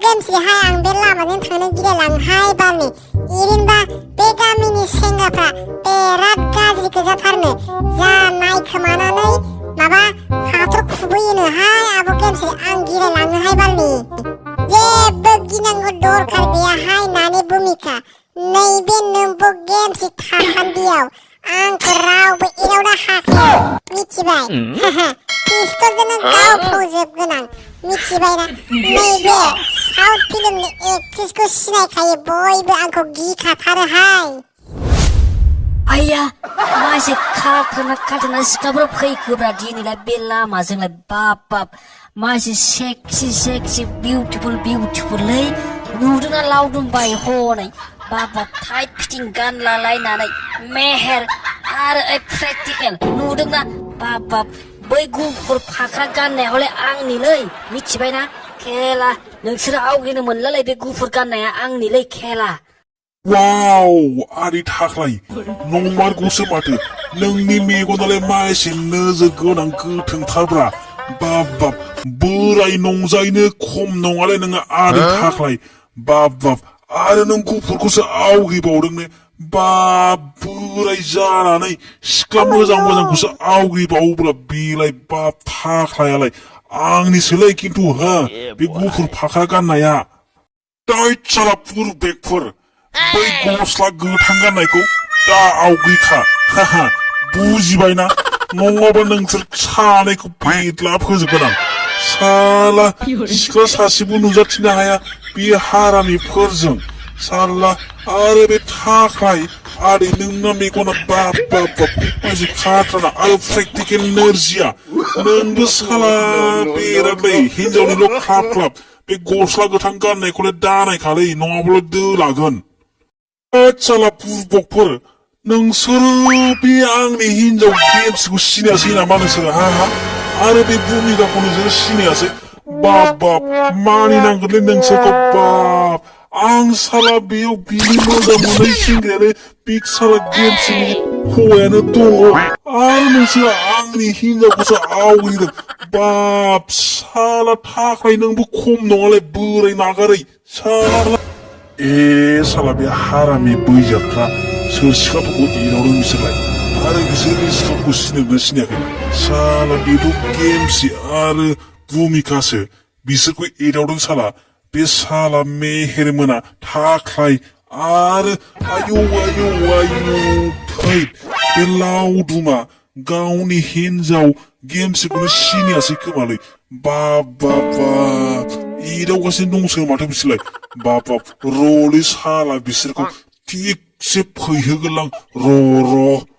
गेमसिहाय आं बे लामाजों थांनो गिलायलाङोहाय बालनि इरिनबा बे गामिनि सेंग्राफ्रा बेराद गाज्रि गोजाथारनो जा नायखोमानानै माबा हाथर खुबैयोनोहाय आब' गेमसि आं गिलायलाङोहाय बालनि जेबो गिनांगौ दरखार गैयाहाय नानि भुमिका नैबे नोंबो गेमसि थासान्दियाव आंखौ रावबो एदावनो हाखाया मिथिबाय पिस्तलजोंनो गावफबजोबगोन आं मिथिबायना नैबे साउथ फिल्मनि एक्ट्रेसखौ सिनायखायो बयबो आंखौ गिखाथारोहाय आइया मासे खाथाना सिख्लाफोर फैखोब्रा दिनैलाय बे लामाजोंलाय बाब मासे सेक्सि बिउटिफुललै नुदोंना लावदुम बाय हनै बाब टाइट फिटिं गानलालायनानै मेहेर आरो प्रेक्टिकेल नुदोंना बाब बै गुफुर फाख्रा गाननायावलाय आंनिलै मिथिबायना खेला नोंसोर आवगायनो मोनलालाय बे गुफुर गाननाया आंनिलै खेला वाव आरि थाख्लाय नंमारगौसो माथो नोंनि मेगनालाय मा एसे नोजोर गोनां गोथोंथारब्रा बाब बोराय नंजायनो खम नङालाय नोङो आरि थाख्लाय बाब आरो नों गुफुरखौसो आवगिबावदोंनो बाब बोराय जानानै सिख्ला मोजांखौसो आवगिबावोब्ला बेलाय बाब थाख्लायालाय आंनिसोलै खिन्थु हो बे गुफुर फाख्रा गाननाया टाइट साला पुरबेकफोर बै गस्ला गोथां गाननायखौ दा आवगैखा बुजिबायना नङाबा नोंसोर सानैखौ बेदला फोजोबगोन आं साला सिख्ला सासेबो नुजाथिनो हाया बे हारामिफोरजों साला आरो बे थाख्लाय आदै नोंना मेगना बाब मानसि खाथ्राना आरो प्रेक्टिकेल नोरजिया नोंबो साला बेरादलै हिनजावनिल' ख्लाब बे गस्ला गोथां गाननायखौलाय दानायखालै नङाब्ला दोलागोन साला बुरबकफोर नोंसोरो बे आंनि हिनजाव गेमसिखौ सिनायासै नामा नोंसोरो आरो बे भुमिकाखौ नोंसोरो सिनायासै बाब मानिनांगोनलै नोंसोरखौ बाब आं साला बेयाव बिनि मोजां मोननाय सेंग्रायानो बे साला गेमसिनि हौवायानो दङ आरो नोंसोरो आंनि हिनजावखौसो आवग्रिदों बाब साला थाख्लाय नोंबो खम नङालाय बोराय नागारै साला साला बे हारामि बैजाबफ्रा सोर सिख्लाफोरखौ एदावदों बिसोरलाय आरो बिसोर बे सिख्लाफोरखौ सिनायदोंना सिनायाखै साला बेथ' गेमसि आरो भुमिकासो बिसोरखौ एदावदों साला बे साला मेहेर मोना थाख्लाय आरो आयौ थै बे लावदुमा गावनि हिनजाव गेमसिखौनो सिनायासै खोमालै बाब एदावगासिनो दंसो माथो बिसोरलाय बाब रलै साला बिसोरखौ थिगसे फैहोगोनलां र'